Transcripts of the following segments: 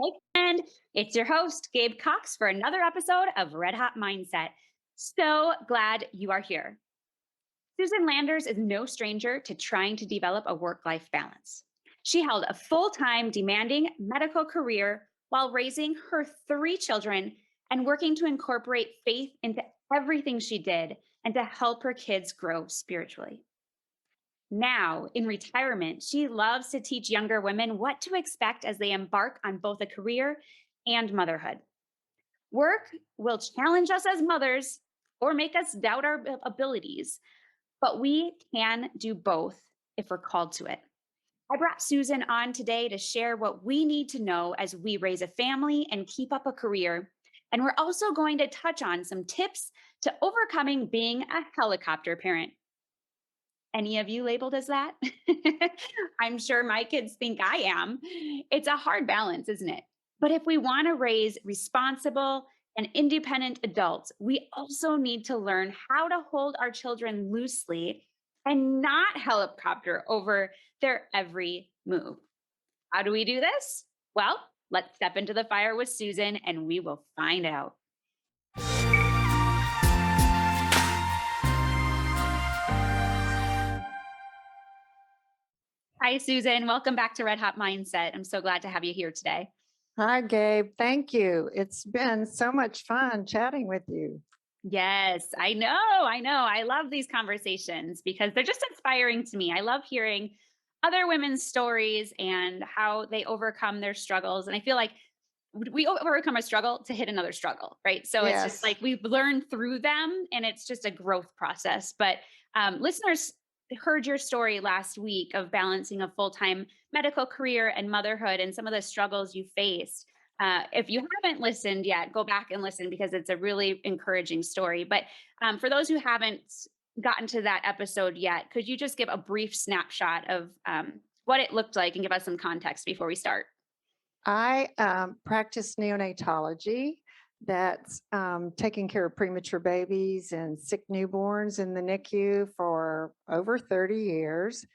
Hey, friend, it's your host, Gabe Cox, for another episode of Red Hot Mindset. So glad you are here. Susan Landers is no stranger to trying to develop a work life balance. She held a full time, demanding medical career while raising her three children and working to incorporate faith into everything she did and to help her kids grow spiritually. Now, in retirement, she loves to teach younger women what to expect as they embark on both a career and motherhood. Work will challenge us as mothers or make us doubt our abilities, but we can do both if we're called to it. I brought Susan on today to share what we need to know as we raise a family and keep up a career. And we're also going to touch on some tips to overcoming being a helicopter parent. Any of you labeled as that? I'm sure my kids think I am. It's a hard balance, isn't it? But if we want to raise responsible and independent adults, we also need to learn how to hold our children loosely and not helicopter over their every move. How do we do this? Well, let's step into the fire with Susan and we will find out. Hi, Susan. Welcome back to Red Hot Mindset. I'm so glad to have you here today. Hi, Gabe. Thank you. It's been so much fun chatting with you. Yes, I know. I know. I love these conversations because they're just inspiring to me. I love hearing other women's stories and how they overcome their struggles. And I feel like we overcome a struggle to hit another struggle, right? So it's just Yes. like we've learned through them and it's just a growth process. But listeners heard your story last week of balancing a full time medical career and motherhood and some of the struggles you faced. If you haven't listened yet, go back and listen because it's a really encouraging story. But for those who haven't gotten to that episode yet, could you just give a brief snapshot of what it looked like and give us some context before we start? I practice neonatology. That's taking care of premature babies and sick newborns in the NICU for over 30 years,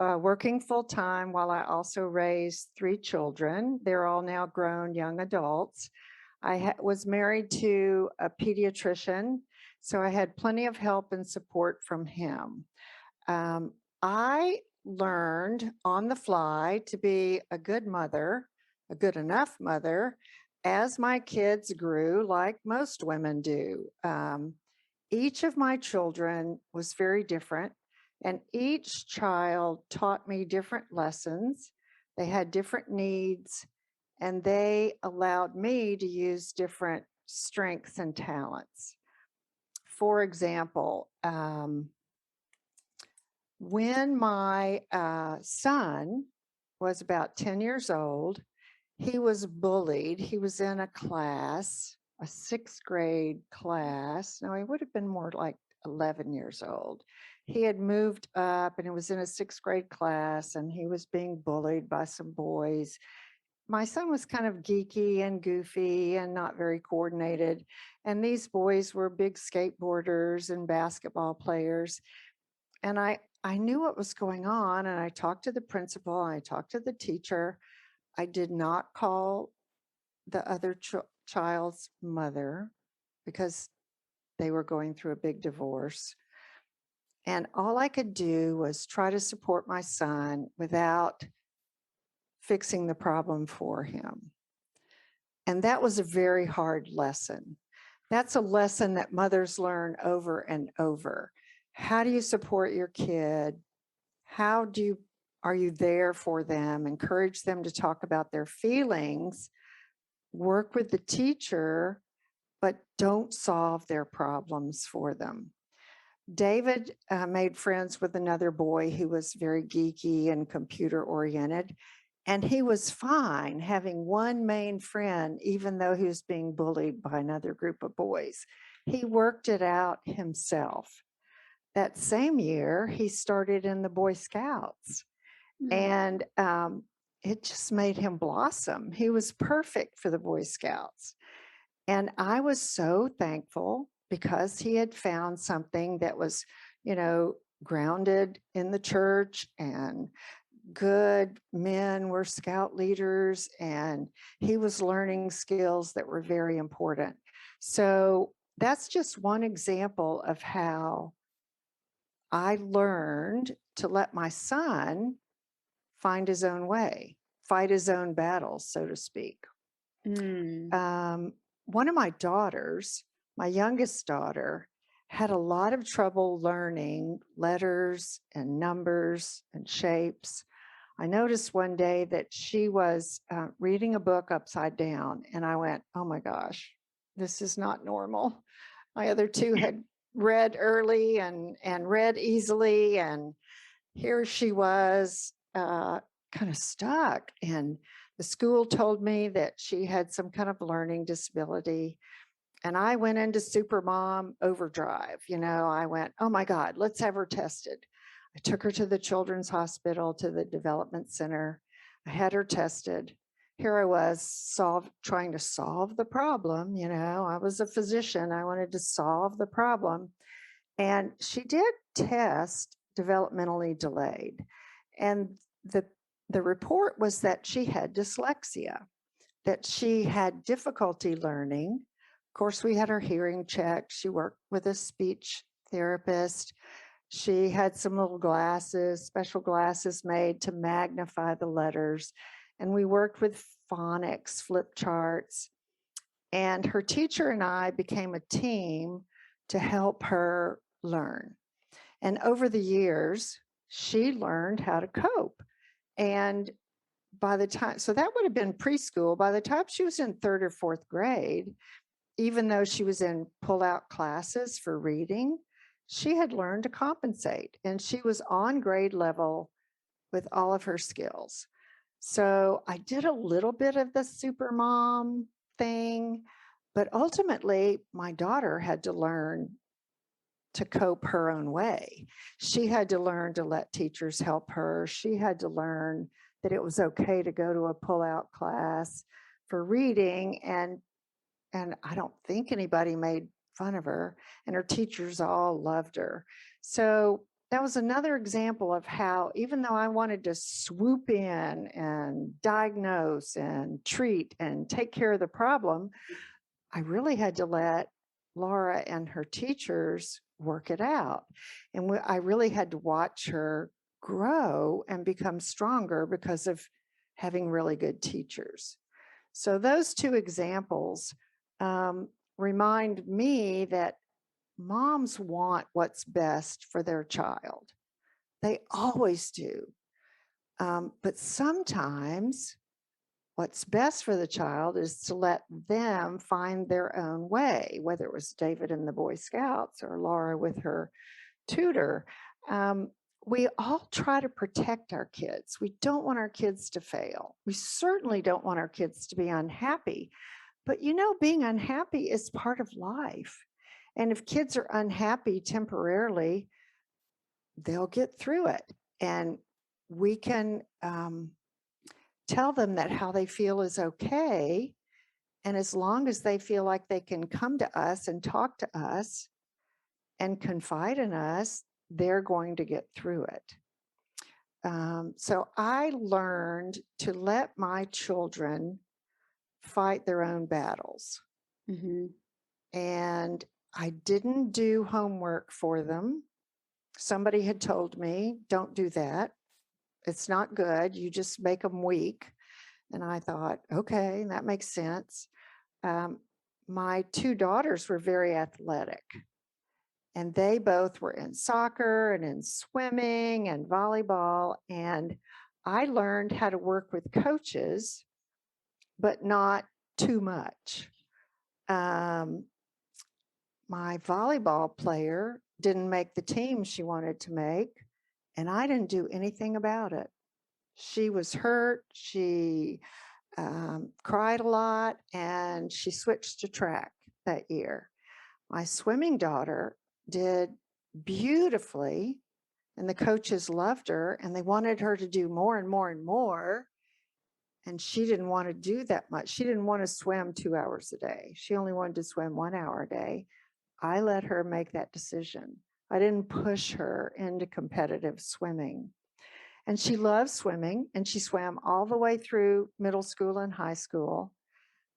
working full time while I also raise three children. They're all now grown young adults. Was married to a pediatrician, so I had plenty of help and support from him. I learned on the fly to be a good mother, a good enough mother, as my kids grew, like most women do. Each of my children was very different, and each child taught me different lessons. They had different needs, and they allowed me to use different strengths and talents. For example, when my son was about 10 years old, he was bullied. He was in a class, a sixth grade class. No, he would have been more like 11 years old. He had moved up and he was in a sixth grade class and he was being bullied by some boys. My son was kind of geeky and goofy and not very coordinated. And these boys were big skateboarders and basketball players. And I knew what was going on, and I talked to the principal, and I talked to the teacher. I did not call the other child's mother because they were going through a big divorce. And all I could do was try to support my son without fixing the problem for him. And that was a very hard lesson. That's a lesson that mothers learn over and over. How do you support your kid? How do you Are you there for them? Encourage them to talk about their feelings, work with the teacher, but don't solve their problems for them. David made friends with another boy who was very geeky and computer oriented, and he was fine having one main friend, even though he was being bullied by another group of boys. He worked it out himself. That same year, he started in the Boy Scouts, Mm. and it just made him blossom. He was perfect for the Boy Scouts. And I was so thankful because he had found something that was, grounded in the church and good men were scout leaders, and he was learning skills that were very important. So that's just one example of how I learned to let my son find his own way, fight his own battles, so to speak. Mm. Um, One of my daughters, my youngest daughter, had a lot of trouble learning letters and numbers and shapes. I noticed one day that she was reading a book upside down, and I went, "Oh my gosh, this is not normal." My other two had read early and read easily, and here she was kind of stuck. And the school told me that she had some kind of learning disability. And I went into Super Mom Overdrive. I went, "Oh my God, let's have her tested." I took her to the Children's Hospital, to the Development Center. I had her tested. Here I was trying to solve the problem. I was a physician. I wanted to solve the problem. And she did test developmentally delayed. And the the report was that she had dyslexia, that she had difficulty learning. Of course, we had her hearing checked. She worked with a speech therapist. She had some little glasses, special glasses made to magnify the letters. And we worked with phonics, flip charts. And her teacher and I became a team to help her learn. And over the years, she learned how to cope. And by the time, so that would have been preschool. By the time she was in third or fourth grade, even though she was in pull-out classes for reading, she had learned to compensate, and she was on grade level with all of her skills. So I did a little bit of the super mom thing, but ultimately my daughter had to learn to cope her own way. She had to learn to let teachers help her. She had to learn that it was okay to go to a pull-out class for reading, and I don't think anybody made fun of her, and her teachers all loved her. So that was another example of how, even though I wanted to swoop in and diagnose and treat and take care of the problem, I really had to let Laura and her teachers work it out. And I really had to watch her grow and become stronger because of having really good teachers. So those two examples remind me that moms want what's best for their child. They always do. But sometimes what's best for the child is to let them find their own way, whether it was David and the Boy Scouts or Laura with her tutor. We all try to protect our kids. We don't want our kids to fail. We certainly don't want our kids to be unhappy. But being unhappy is part of life. And if kids are unhappy temporarily, they'll get through it. And we can tell them that how they feel is okay. And as long as they feel like they can come to us and talk to us and confide in us, they're going to get through it. So I learned to let my children fight their own battles. Mm-hmm. And I didn't do homework for them. Somebody had told me, "Don't do that. It's not good. You just make them weak." And I thought, okay, that makes sense. My two daughters were very athletic, and they both were in soccer and in swimming and volleyball. And I learned how to work with coaches, but not too much. My volleyball player didn't make the team she wanted to make, and I didn't do anything about it. She was hurt. She cried a lot, and she switched to track that year. My swimming daughter did beautifully, and the coaches loved her, and they wanted her to do more and more and more. And she didn't want to do that much. She didn't want to swim 2 hours a day. She only wanted to swim 1 hour a day. I let her make that decision. I didn't push her into competitive swimming. And she loved swimming, and she swam all the way through middle school and high school.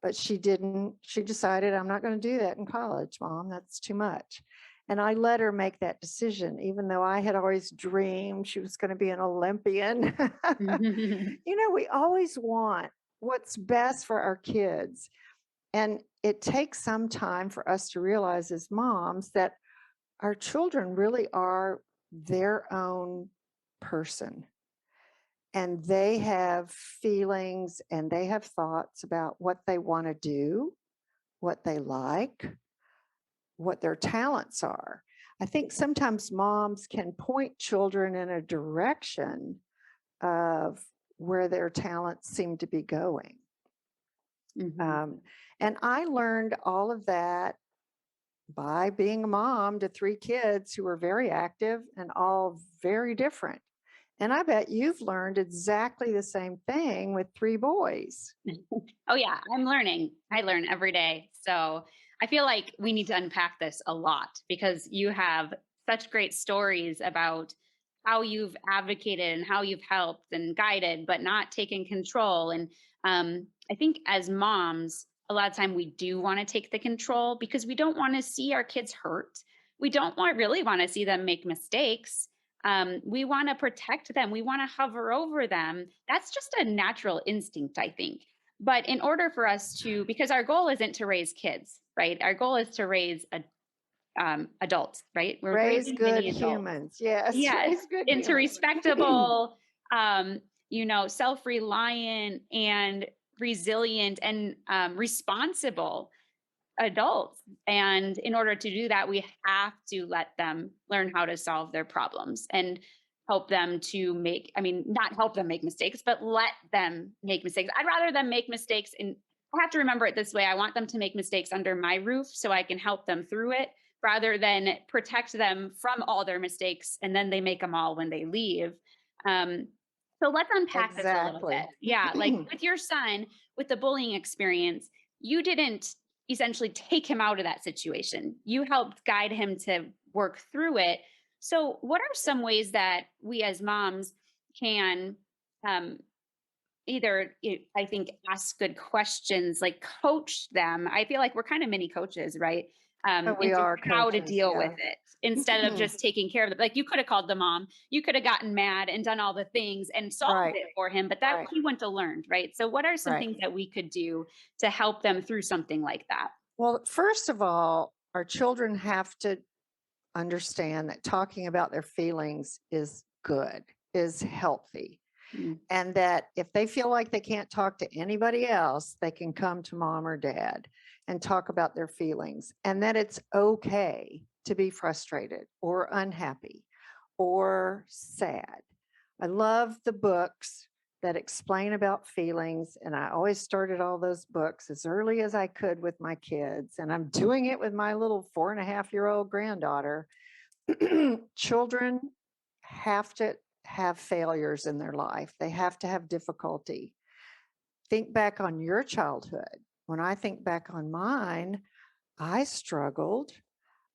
But she decided, I'm not going to do that in college, Mom. That's too much. And I let her make that decision, even though I had always dreamed she was going to be an Olympian. We always want what's best for our kids. And it takes some time for us to realize as moms that our children really are their own person. And they have feelings and they have thoughts about what they want to do, what they like, what their talents are. I think sometimes moms can point children in a direction of where their talents seem to be going. And I learned all of that by being a mom to 3 kids who were very active and all very different. And I bet you've learned exactly the same thing with 3 boys. Oh, yeah, I'm learning. I learn every day. So I feel like we need to unpack this a lot because you have such great stories about how you've advocated and how you've helped and guided, but not taken control. And I think as moms, a lot of time we do want to take the control because we don't want to see our kids hurt. We don't really want to see them make mistakes. We want to protect them. We want to hover over them. That's just a natural instinct, I think. But in order for us to, because our goal isn't to raise kids, right? Our goal is to raise adults, right? We're Raise raising good mini adults. humans. Yes, Yes, raise good into humans. respectable, self-reliant and resilient and responsible adults. And in order to do that, we have to let them learn how to solve their problems and help them to not help them make mistakes, but let them make mistakes. I'd rather them make mistakes. And I have to remember it this way. I want them to make mistakes under my roof so I can help them through it rather than protect them from all their mistakes and then they make them all when they leave. Um, so let's unpack this a little bit. Exactly. Yeah, like with your son, with the bullying experience, you didn't essentially take him out of that situation. You helped guide him to work through it. So, what are some ways that we as moms can um, I think, ask good questions, like coach them? I feel like we're kind of mini coaches, right? Oh, we Into are how to coaches. deal with Yeah. it instead of just taking care of them. Like you could have called the mom, you could have gotten mad and done all the things and solved Right. it for him, but that Right. he wouldn't have learned, right? So, what are some Right. things that we could do to help them through something like that? Well, first of all, our children have to understand that talking about their feelings is good, is healthy. Mm. And that if they feel like they can't talk to anybody else, they can come to mom or dad and talk about their feelings. And that it's okay to be frustrated or unhappy or sad. I love the books that explain about feelings. And I always started all those books as early as I could with my kids. And I'm doing it with my little 4.5-year-old granddaughter. Children have to have failures in their life, they have to have difficulty. Think back on your childhood. When I think back on mine, I struggled.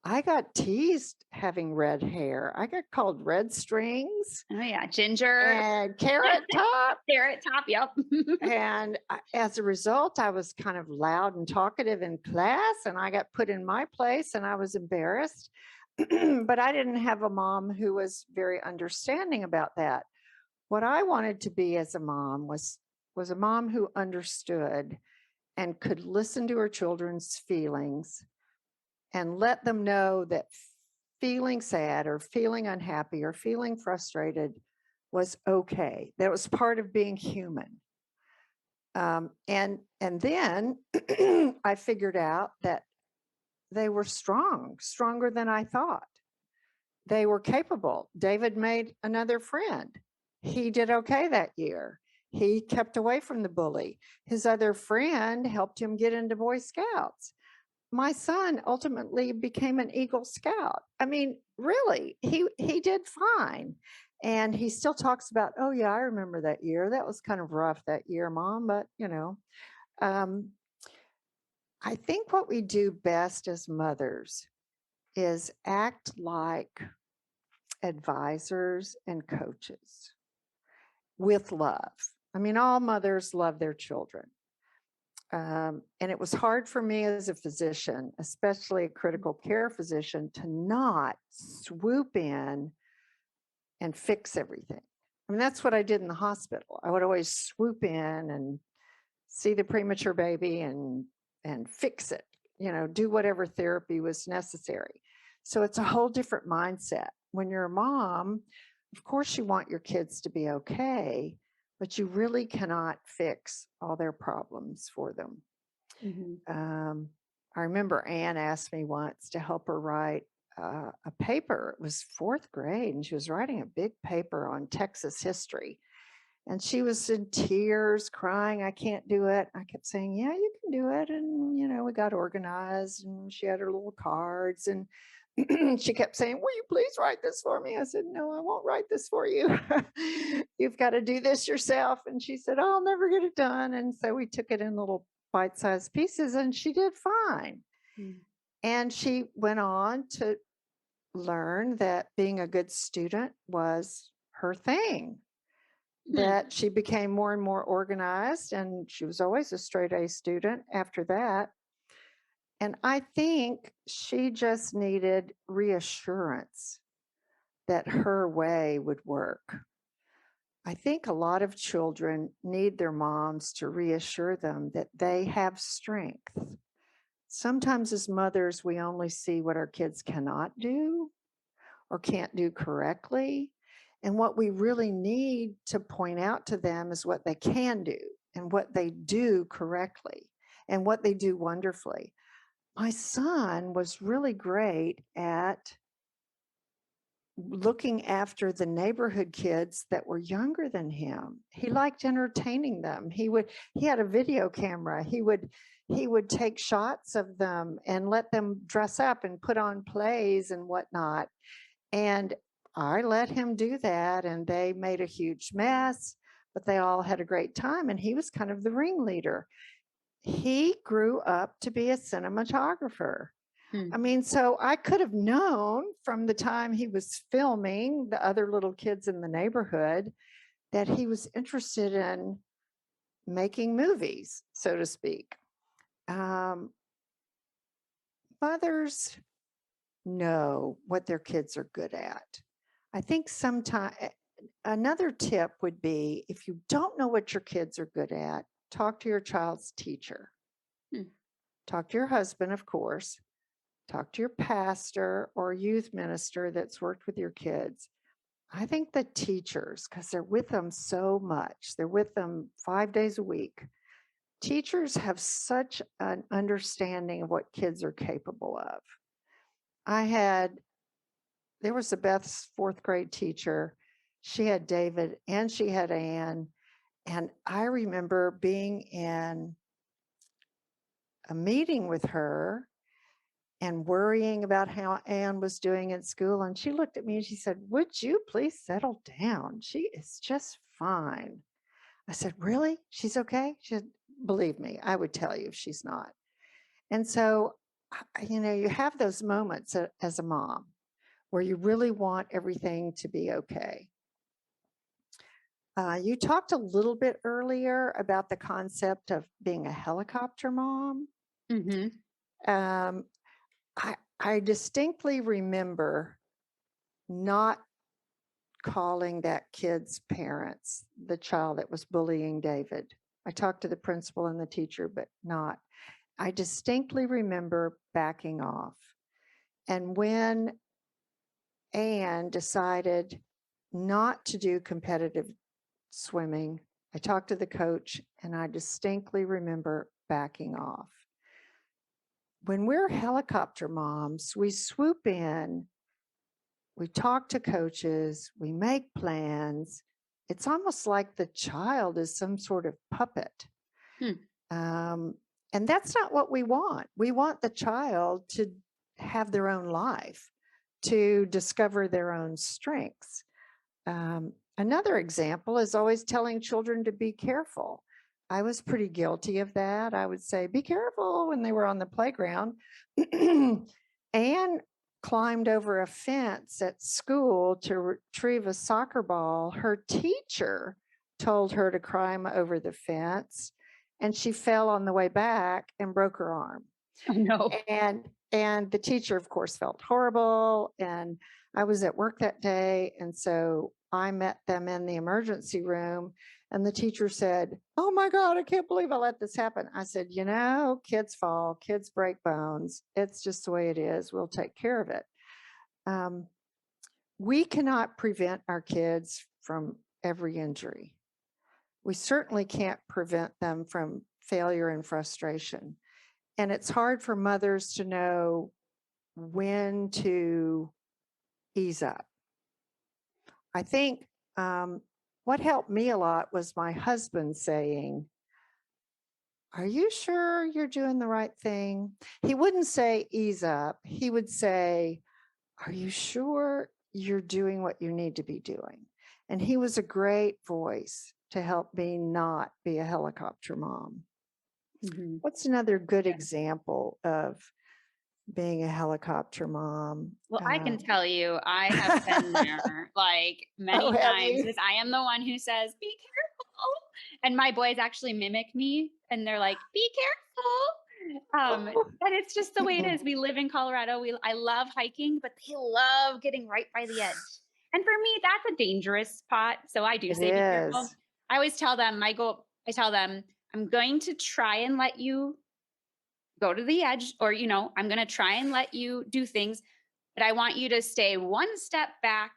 I got teased having red hair. I got called red strings Oh yeah, ginger, and carrot top. carrot top. Yep. And as a result, I was kind of loud and talkative in class, and I got put in my place and I was embarrassed. But I didn't have a mom who was very understanding about that. What I wanted to be as a mom was a mom who understood and could listen to her children's feelings and let them know that feeling sad or feeling unhappy or feeling frustrated was okay. That was part of being human. And then I figured out that they were stronger than I thought. They were capable. David made another friend. He did okay that year. He kept away from the bully. His other friend helped him get into Boy Scouts. My son ultimately became an Eagle Scout. I mean, really, he did fine. And he still talks about, oh yeah, I remember that year. That was kind of rough that year, Mom. But um, I think what we do best as mothers is act like advisors and coaches. with love. I mean, all mothers love their children. And it was hard for me as a physician, especially a critical care physician, to not swoop in and fix everything. I mean, that's what I did in the hospital. I would always swoop in and see the premature baby and fix it, do whatever therapy was necessary. So it's a whole different mindset. When you're a mom, of course you want your kids to be okay, but you really cannot fix all their problems for them. Mhm. I remember Anne asked me once to help her write a paper. It was fourth grade, and she was writing a big paper on Texas history. And she was in tears, crying, I can't do it. I kept saying, yeah, you can do it. And, we got organized, and she had her little cards. And she kept saying, will you please write this for me? I said, no, I won't write this for you. You've got to do this yourself. And she said, oh, I'll never get it done. And so we took it in little bite-sized pieces, and she did fine. Mm. And she went on to learn that being a good student was her thing, Hmm. that she became more and more organized, and she was always a straight A student after that. And I think she just needed reassurance that her way would work. I think a lot of children need their moms to reassure them that they have strength. Sometimes as mothers, we only see what our kids cannot do or can't do correctly. And what we really need to point out to them is what they can do and what they do correctly and what they do wonderfully. My son was really great at looking after the neighborhood kids that were younger than him. He liked entertaining them. He had a video camera. He would take shots of them and let them dress up and put on plays and whatnot. And I let him do that, and they made a huge mess, but they all had a great time. And he was kind of the ringleader. He grew up to be a cinematographer. Hmm. I mean, so I could have known from the time he was filming the other little kids in the neighborhood that he was interested in making movies, so to speak. Um, Mothers know what their kids are good at. I think sometimes another tip would be, if you don't know what your kids are good at, talk to your child's teacher. Hmm. Talk to your husband, of course. Talk to your pastor or youth minister that's worked with your kids. I think the teachers, because they're with them so much, they're with them 5 days a week. Teachers have such an understanding of what kids are capable of. There was a Beth's fourth grade teacher. She had David and she had Anne. And I remember being in a meeting with her and worrying about how Anne was doing in school. And she looked at me and she said, would you please settle down? She is just fine. I said, really? She's okay? She said, believe me, I would tell you if she's not. And so, you have those moments as a mom where you really want everything to be okay. You talked a little bit earlier about the concept of being a helicopter mom. Mm-hmm. Um, I distinctly remember not calling that kid's parents, the child that was bullying David. I talked to the principal and the teacher, but not. I distinctly remember backing off. And when Anne decided not to do competitive swimming, I talked to the coach and I distinctly remember backing off. When we're helicopter moms, we swoop in, we talk to coaches, we make plans. It's almost like the child is some sort of puppet. Hmm. And that's not what we want. We want the child to have their own life, to discover their own strengths. Another example is always telling children to be careful. I was pretty guilty of that. I would say, be careful when they were on the playground. Anne climbed over a fence at school to retrieve a soccer ball. Her teacher told her to climb over the fence, and she fell on the way back and broke her arm. Oh, no. And the teacher, of course, felt horrible. And I was at work that day, and so I met them in the emergency room. And the teacher said, "Oh my God, I can't believe I let this happen." I said, kids fall, kids break bones. It's just the way it is. We'll take care of it. Um, we cannot prevent our kids from every injury. We certainly can't prevent them from failure and frustration. And it's hard for mothers to know when to ease up. I think what helped me a lot was my husband saying, "Are you sure you're doing the right thing?" He wouldn't say ease up. He would say, "Are you sure you're doing what you need to be doing?" And he was a great voice to help me not be a helicopter mom. Mhm. What's another good Yeah. example of being a helicopter mom? Well, I can tell you, I have been there like Oh, many have times you? because I am the one who says, "Be careful." And my boys actually mimic me and they're like, "Be careful." Oh. And it's just the way it is. We live in Colorado. I love hiking, but they love getting right by the edge. And for me, that's a dangerous spot. So I do It say, "Be careful." is. I always tell them, I tell them, "I'm going to try and let you go to the edge, or, I'm going to try and let you do things, but I want you to stay one step back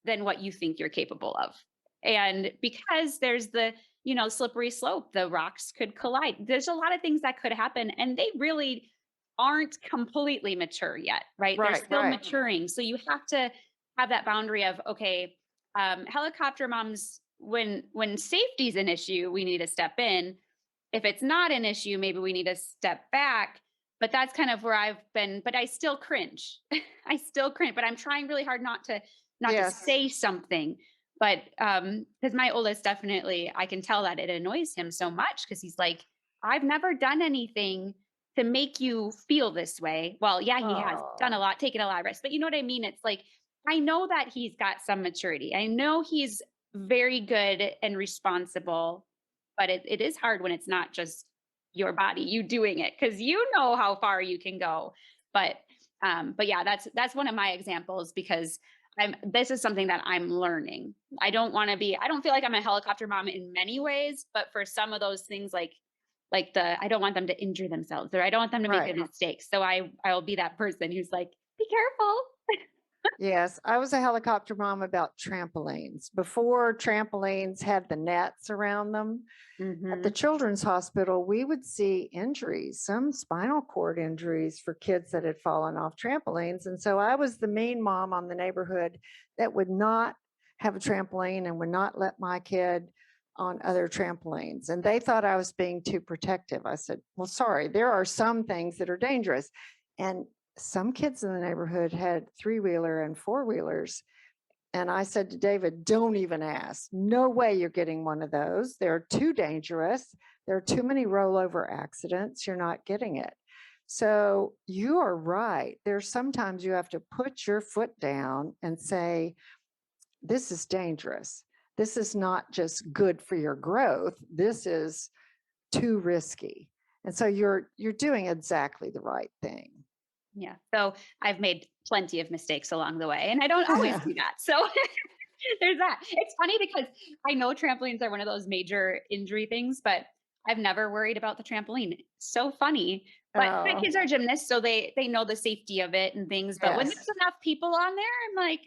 than what you think you're capable of." And because there's the, slippery slope, the rocks could collide. There's a lot of things that could happen, and they really aren't completely mature yet, right? They're Right, still right. maturing. So you have to have that boundary of, okay, helicopter moms, when safety's an issue, we need to step in. If it's not an issue, maybe we need to step back. But that's kind of where I've been, but I still cringe. I still cringe, but I'm trying really hard not to Yes. say something. But because my oldest, definitely, I can tell that it annoys him so much because he's like, "I've never done anything to make you feel this way." Well, yeah, he has done a Oh, lot, taken a lot of risks, but you know what I mean? It's like, I know that he's got some maturity. I know he's very good and responsible, but it is hard when it's not just your body, you doing it, because you know how far you can go. But yeah, that's one of my examples because this is something that I'm learning. I don't feel like I'm a helicopter mom in many ways, but for some of those things, I don't want them to injure themselves, or I don't want them to make right. a mistake. So I'll be that person who's like, "Be careful." Yes, I was a helicopter mom about trampolines. Before trampolines had the nets around them, at the Hmm. children's hospital, we would see injuries, some spinal cord injuries for kids that had fallen off trampolines. And so I was the mean mom on the neighborhood that would not have a trampoline and would not let my kid on other trampolines. And they thought I was being too protective. I said, "Well, sorry, there are some things that are dangerous." And some kids in the neighborhood had three-wheeler and four-wheelers, and I said to David, "Don't even ask. No way you're getting one of those. They're too dangerous. There are too many rollover accidents. You're not getting it." So you are right. There's sometimes you have to put your foot down and say, "This is dangerous. This is not just good for your growth. This is too risky." And so you're doing exactly the right thing. Yeah. So I've made plenty of mistakes along the way, and I don't always do that. So there's that. It's funny because I know trampolines are one of those major injury things, but I've never worried about the trampoline. So funny. But my Oh, kids are gymnasts, so they know the safety of it and things. But when yes. there's enough people on there, I'm like,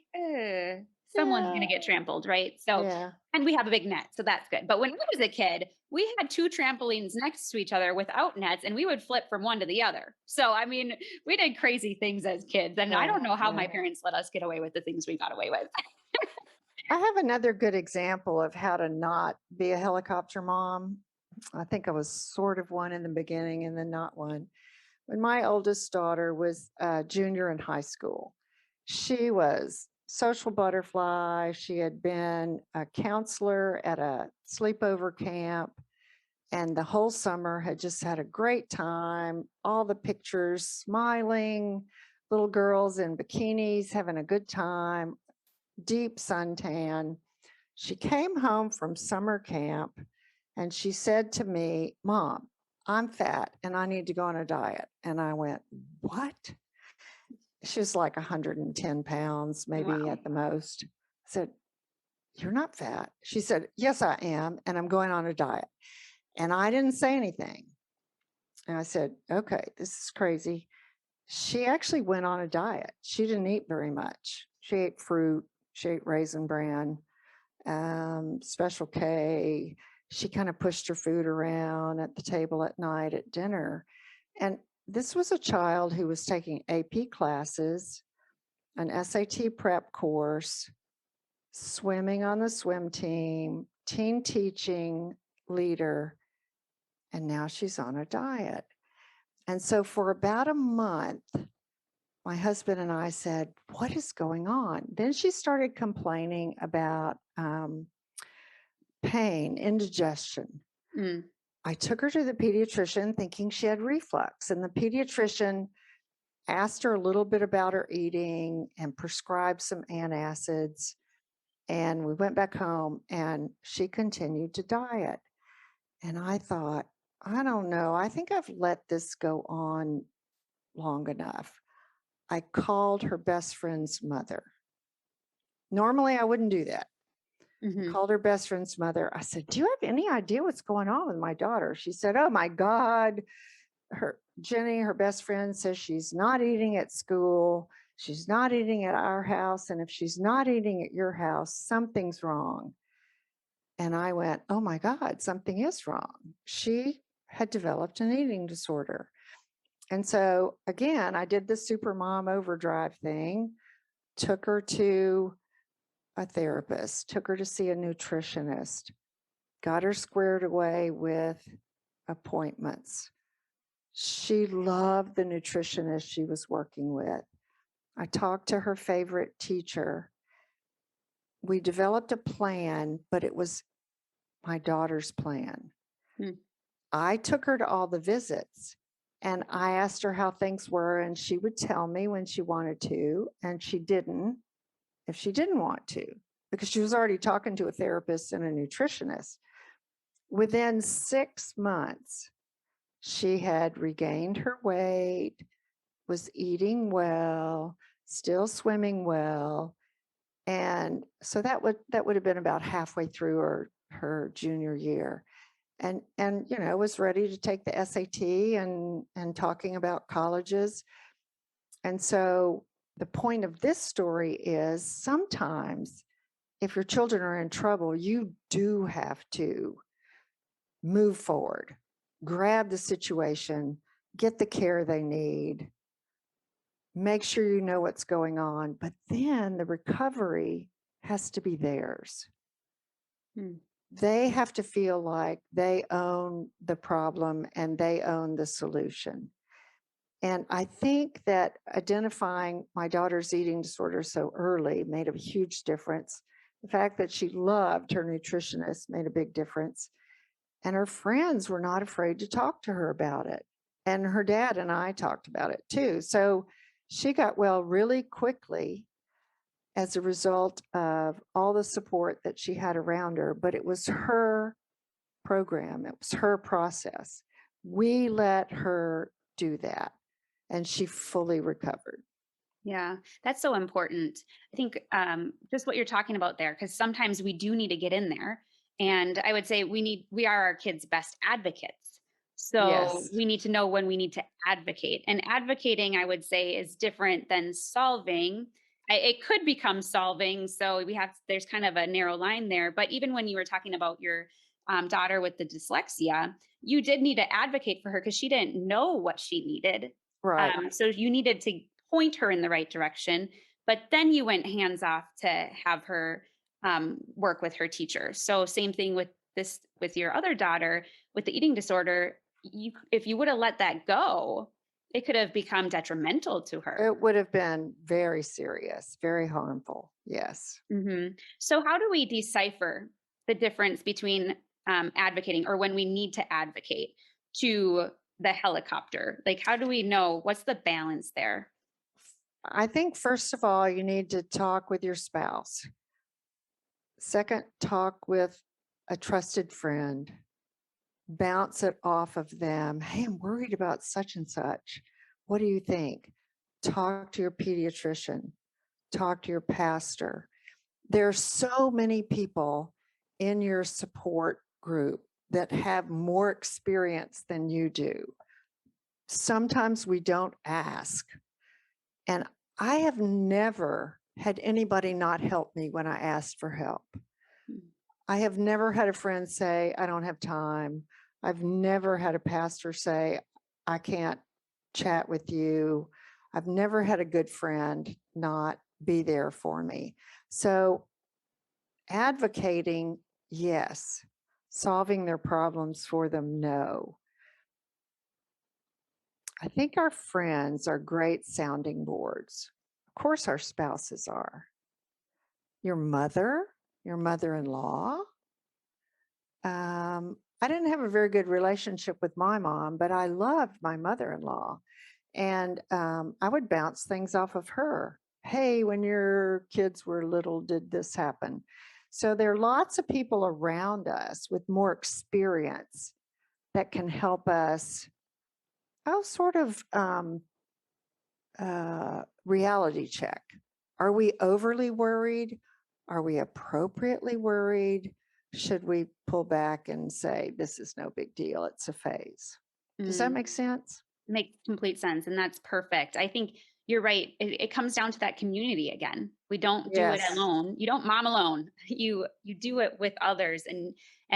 someone's Yeah. gonna get trampled, right? So, Yeah. and we have a big net, so that's good. But when I was a kid, we had two trampolines next to each other without nets, and we would flip from one to the other. So I mean, we did crazy things as kids, and I Yeah. don't know how Yeah. my parents let us get away with the things we got away with. I have another good example of how to not be a helicopter mom. I think I was sort of one in the beginning and then not one. When my oldest daughter was a junior in high school, she was social butterfly. She had been a counselor at a sleepover camp, and the whole summer had just had a great time. All the pictures, smiling, little girls in bikinis having a good time, deep suntan. She came home from summer camp and she said to me, Mom, I'm fat and I need to go on a diet. And I went, What? She was like 110 pounds, maybe Wow. at the most. I said, You're not fat. She said, Yes, I am. And I'm going on a diet. And I didn't say anything. And I said, Okay, this is crazy. She actually went on a diet. She didn't eat very much. She ate fruit, she ate raisin bran, Special K. She kind of pushed her food around at the table at night at dinner. And this was a child who was taking AP classes, an SAT prep course, swimming on the swim team, teen teaching leader, and now she's on a diet. And so for about a month, my husband and I said, What is going on? Then she started complaining about pain, indigestion. Mm. I took her to the pediatrician thinking she had reflux, and the pediatrician asked her a little bit about her eating and prescribed some antacids. And we went back home and she continued to diet. And I thought, I don't know. I think I've let this go on long enough. I called her best friend's mother. Normally, I wouldn't do that. Hmm. Called her best friend's mother. I said, Do you have any idea what's going on with my daughter? She said, Oh my God. Her Jenny, her best friend, says she's not eating at school. She's not eating at our house. And if she's not eating at your house, something's wrong. And I went, Oh my God, something is wrong. She had developed an eating disorder. And so again, I did the super mom overdrive thing, took her to a therapist, took her to see a nutritionist, got her squared away with appointments. She loved the nutritionist she was working with. I talked to her favorite teacher. We developed a plan, but it was my daughter's plan. Mm. I took her to all the visits and I asked her how things were, and she would tell me when she wanted to, and she didn't if she didn't want to, because she was already talking to a therapist and a nutritionist. Within 6 months, she had regained her weight, was eating well, still swimming well. And so that would have been about halfway through her junior year. And was ready to take the SAT and talking about colleges. And so the point of this story is sometimes if your children are in trouble, you do have to move forward, grab the situation, get the care they need, make sure you know what's going on, but then the recovery has to be theirs. Mm. They have to feel like they own the problem and they own the solution. And I think that identifying my daughter's eating disorder so early made a huge difference. The fact that she loved her nutritionist made a big difference. And her friends were not afraid to talk to her about it. And her dad and I talked about it too. So she got well really quickly as a result of all the support that she had around her, but it was her program, it was her process. We let her do that, and she fully recovered. Yeah, that's so important. I think just what you're talking about there, because sometimes we do need to get in there. And I would say we are our kids' best advocates. So Yes, we need to know when we need to advocate. And advocating, I would say, is different than solving. It could become solving. So there's kind of a narrow line there. But even when you were talking about your daughter with the dyslexia, you did need to advocate for her because she didn't know what she needed. right. So you needed to point her in the right direction, but then you went hands off to have her work with her teacher. So same thing with your other daughter with the eating disorder. If you would have let that go, it could have become detrimental to her. It would have been very serious, very harmful. Yes. So how do we decipher the difference between advocating or when we need to advocate to the helicopter? Like, how do we know what's the balance there? I think, first of all, you need to talk with your spouse. Second, talk with a trusted friend. Bounce it off of them. Hey, I'm worried about such and such. What do you think? Talk to your pediatrician, talk to your pastor. There's so many people in your support group that have more experience than you do. Sometimes we don't ask. And I have never had anybody not help me when I asked for help. Mm. I have never had a friend say, I don't have time. I've never had a pastor say, I can't chat with you. I've never had a good friend not be there for me. So, advocating, yes. Solving their problems for them, no. I think our friends are great sounding boards. Of course, our spouses are. Your mother in law. I didn't have a very good relationship with my mom, but I loved my mother in law. And I would bounce things off of her. Hey, when your kids were little, did this happen? So there are lots of people around us with more experience that can help us, sort of reality check. Are we overly worried? Are we appropriately worried? Should we pull back and say, this is no big deal? It's a phase. Does that Mm. make sense? Makes complete sense. And that's perfect. I think you're right. It comes down to that community again. We don't do it Yes. alone. You don't mom alone. You do it with others, and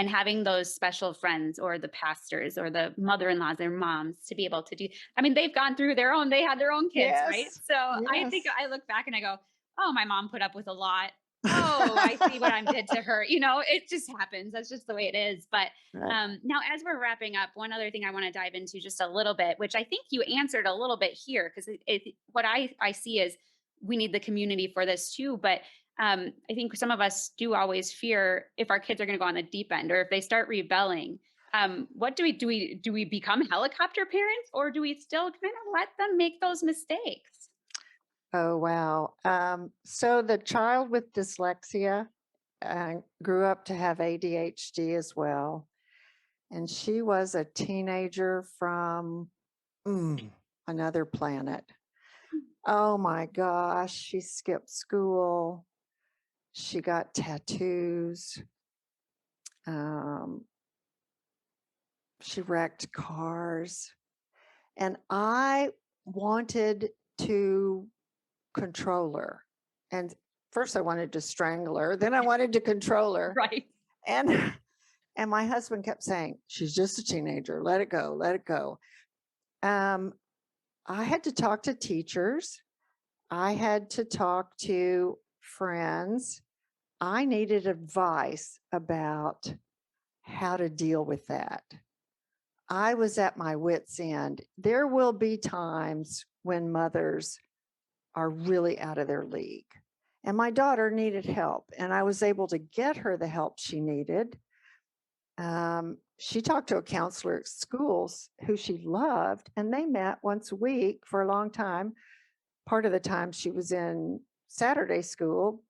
having those special friends or the pastors or the mother-in-laws, their moms to be able to do. I mean, they've gone through their own, they had their own kids, right? Yes. So I think Yes. I look back and I go, oh, my mom put up with a lot. Oh, I see what I did to her. It just happens. That's just the way it is. But Right. now, as we're wrapping up, one other thing I want to dive into just a little bit, which I think you answered a little bit here, because what I see is we need the community for this too. But I think some of us do always fear if our kids are going to go on the deep end or if they start rebelling. What do we become helicopter parents, or do we still kind of let them make those mistakes? Oh, wow. So the child with dyslexia grew up to have ADHD as well. And she was a teenager from another planet. Oh my gosh. She skipped school. She got tattoos. Um, she wrecked cars. And I wanted to control her. And first I wanted to strangle her, then I wanted to control her. Right. And and my husband kept saying, she's just a teenager. Let it go. Let it go. Um, I had to talk to teachers. I had to talk to friends. I needed advice about how to deal with that. I was at my wits' end. There will be times when mothers are really out of their league. And my daughter needed help, and I was able to get her the help she needed. She talked to a counselor at schools who she loved, and they met once a week for a long time. Part of the time she was in Saturday school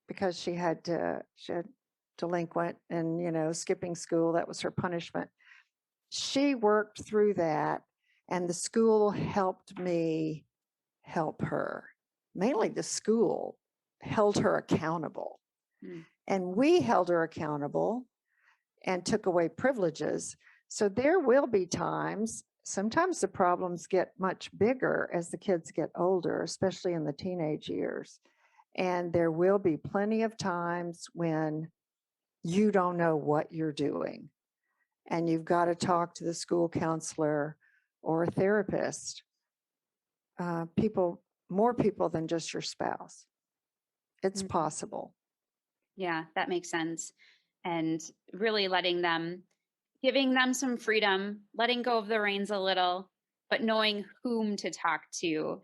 because she had delinquent and skipping school. That was her punishment. She worked through that, and the school helped me help her. Mainly the school held her accountable, Mm. and we held her accountable and took away privileges. So there will be times, sometimes the problems get much bigger as the kids get older, especially in the teenage years. And there will be plenty of times when you don't know what you're doing. And you've got to talk to the school counselor or a therapist, more people than just your spouse. It's Mhm. possible. Yeah, that makes sense. And really giving them some freedom, letting go of the reins a little, but knowing whom to talk to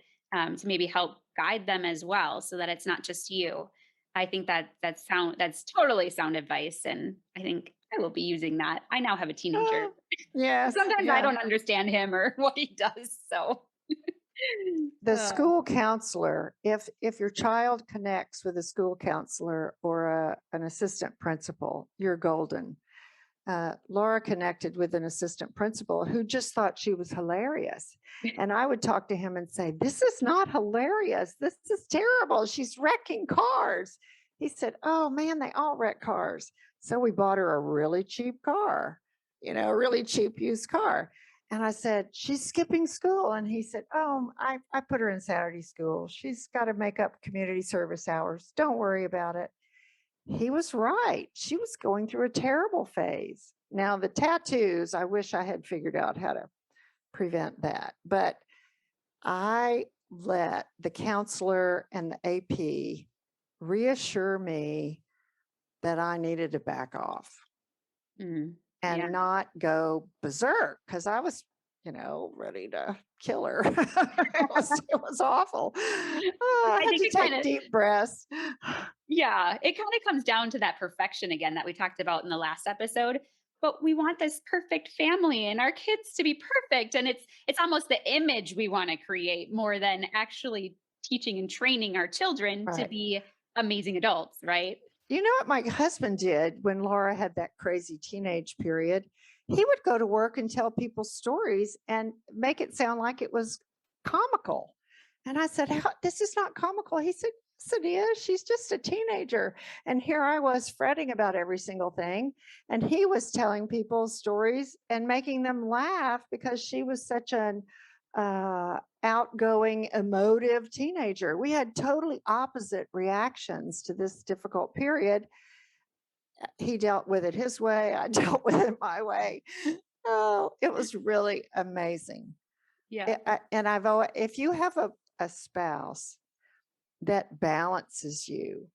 maybe help guide them as well, so that it's not just you. I think that's totally sound advice, and I think I will be using that. I now have a teenager. Ah, yes, Sometimes I yeah. don't understand him or what he does, so The Oh, school counselor, if your child connects with a school counselor or an assistant principal, you're golden. Laura connected with an assistant principal who just thought she was hilarious. And I would talk to him and say, "This is not hilarious. This is terrible. She's wrecking cars." He said, "Oh man, they all wreck cars." So we bought her a really cheap car, a really cheap used car. And I said, "She's skipping school." And he said, "Oh, I put her in Saturday school. She's got to make up community service hours. Don't worry about it." He was right. She was going through a terrible phase. Now, the tattoos, I wish I had figured out how to prevent that. But I let the counselor and the AP reassure me that I needed to back off mm, yeah. and not go berserk because I was, ready to kill her. It was awful. Oh, I I had think to it kind take of, deep breaths. yeah, it kind of comes down to that perfection again that we talked about in the last episode. But we want this perfect family and our kids to be perfect. And it's almost the image we want to create more than actually teaching and training our children to Right. be amazing adults, right? You know what my husband did when Laura had that crazy teenage period? He would go to work and tell people stories and make it sound like it was comical. And I said, "This is not comical." He said, "Yes, it is. She's just a teenager." And here I was fretting about every single thing. And he was telling people stories and making them laugh because she was such an outgoing, emotive teenager. We had totally opposite reactions to this difficult period. He dealt with it his way, I dealt with it my way. Oh, it was really amazing. Yeah. And I've always, if you have a spouse that balances you,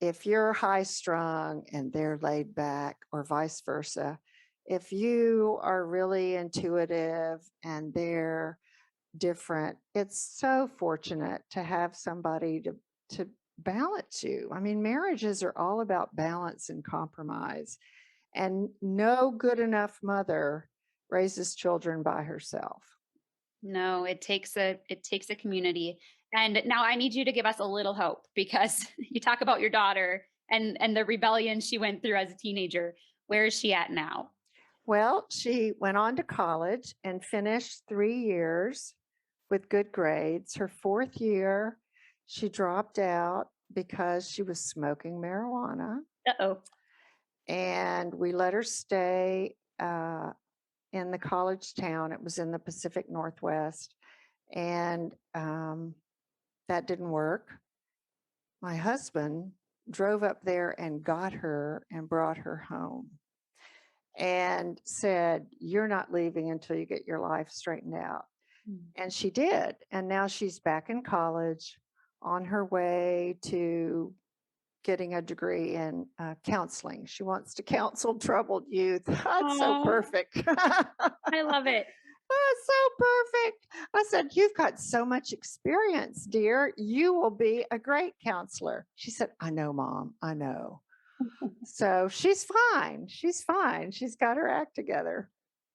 if you're high strung and they're laid back, or vice versa, if you are really intuitive and they're different. It's so fortunate to have somebody to balance you. I mean, marriages are all about balance and compromise. And no good enough mother raises children by herself. No, it takes a community. And now I need you to give us a little hope because you talk about your daughter and the rebellion she went through as a teenager. Where is she at now? Well, she went on to college and finished 3 years with good grades. Her fourth year, she dropped out because she was smoking marijuana. Uh-oh. And we let her stay in the college town. It was in the Pacific Northwest. And that didn't work. My husband drove up there and got her and brought her home and said, "You're not leaving until you get your life straightened out." Mm. And she did. And now she's back in college on her way to getting a degree in counseling. She wants to counsel troubled youth. That's so Oh, perfect. I love it. That's so perfect. I said, "You've got so much experience, dear. You will be a great counselor." She said, "I know, Mom. I know." So she's fine. She's fine. She's got her act together.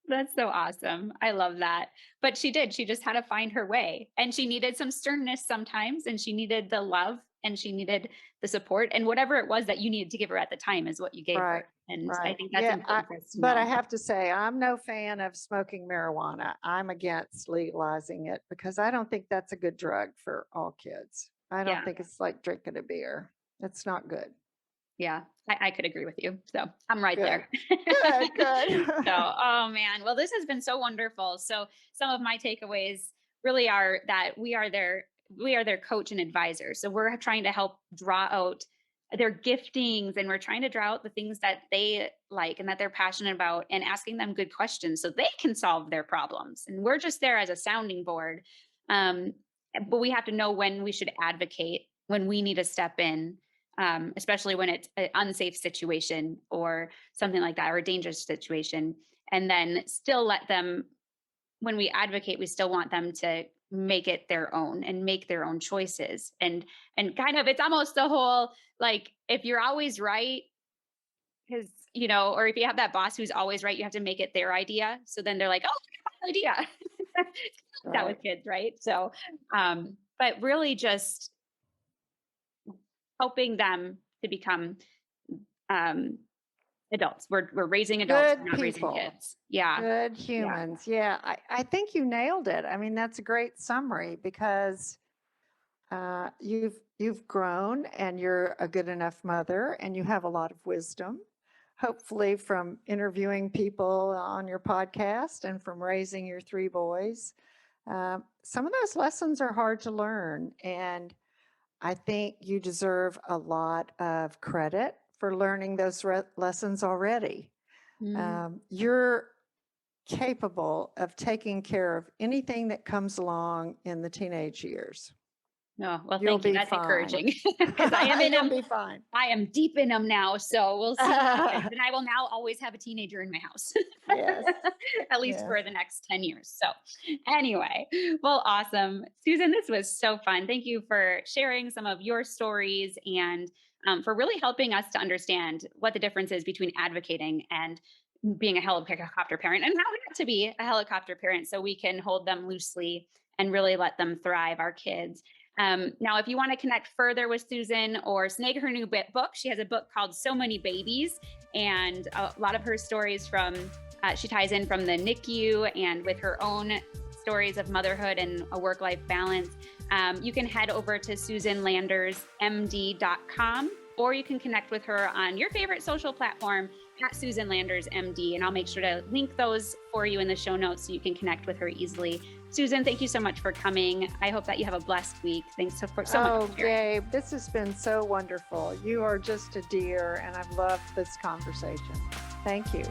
That's so awesome. I love that. But she did. She just had to find her way. And she needed some sternness sometimes, and she needed the love and she needed the support. And whatever it was that you needed to give her at the time is what you gave Right. her. And I Right. think that's Yeah. important for us to But I know. have to say, I'm no fan of smoking marijuana. I'm against legalizing it because I don't think that's a good drug for all kids. I don't Yeah. think it's like drinking a beer. It's not good. Yeah. I could agree with you. So I'm right Good. there. Good. Good. So, oh man. Well, this has been so wonderful. So some of my takeaways really are that we are their coach and advisor. So we're trying to help draw out their giftings and we're trying to draw out the things that they like and that they're passionate about and asking them good questions so they can solve their problems. And we're just there as a sounding board. Um, but we have to know when we should advocate, when we need to step in, especially when it's an unsafe situation or something like that, or a dangerous situation. And then still let them, when we advocate, we still want them to make it their own and make their own choices. And kind of, it's almost the whole like, if you're always right, because or if you have that boss who's always right, you have to make it their idea. So then they're like, "Oh, my idea." It's that with Right. kids, right? So, but really just helping them to become um, adults. We're raising adults, Good we're not raising people. kids. Yeah. Good Yeah. humans. Yeah, I think you nailed it. I mean, that's a great summary because you've grown and you're a good enough mother and you have a lot of wisdom, hopefully from interviewing people on your podcast and from raising your three boys. Some of those lessons are hard to learn, and I think you deserve a lot of credit for learning those lessons already. Mm. You're capable of taking care of anything that comes along in the teenage years. No, well, You'll thank you. be That's fine. encouraging because I am in You'll them. be fine. I am deep in them now. So we'll see what happens. And I will now always have a teenager in my house, Yes. at least Yes. for the next 10 years. So, anyway, well, awesome. Susan, this was so fun. Thank you for sharing some of your stories and for really helping us to understand what the difference is between advocating and being a helicopter parent and how not to be a helicopter parent so we can hold them loosely and really let them thrive, our kids. Now, if you want to connect further with Susan or snag her new book, she has a book called So Many Babies, and a lot of her stories from she ties in from the NICU and with her own stories of motherhood and a work-life balance. You can head over to SusanLandersMD.com, or you can connect with her on your favorite social platform at Susan Landers MD, and I'll make sure to link those for you in the show notes so you can connect with her easily. Susan, thank you so much for coming. I hope that you have a blessed week. Thanks so much. Oh, Gabe, this has been so wonderful. You are just a dear, and I've loved this conversation. Thank you.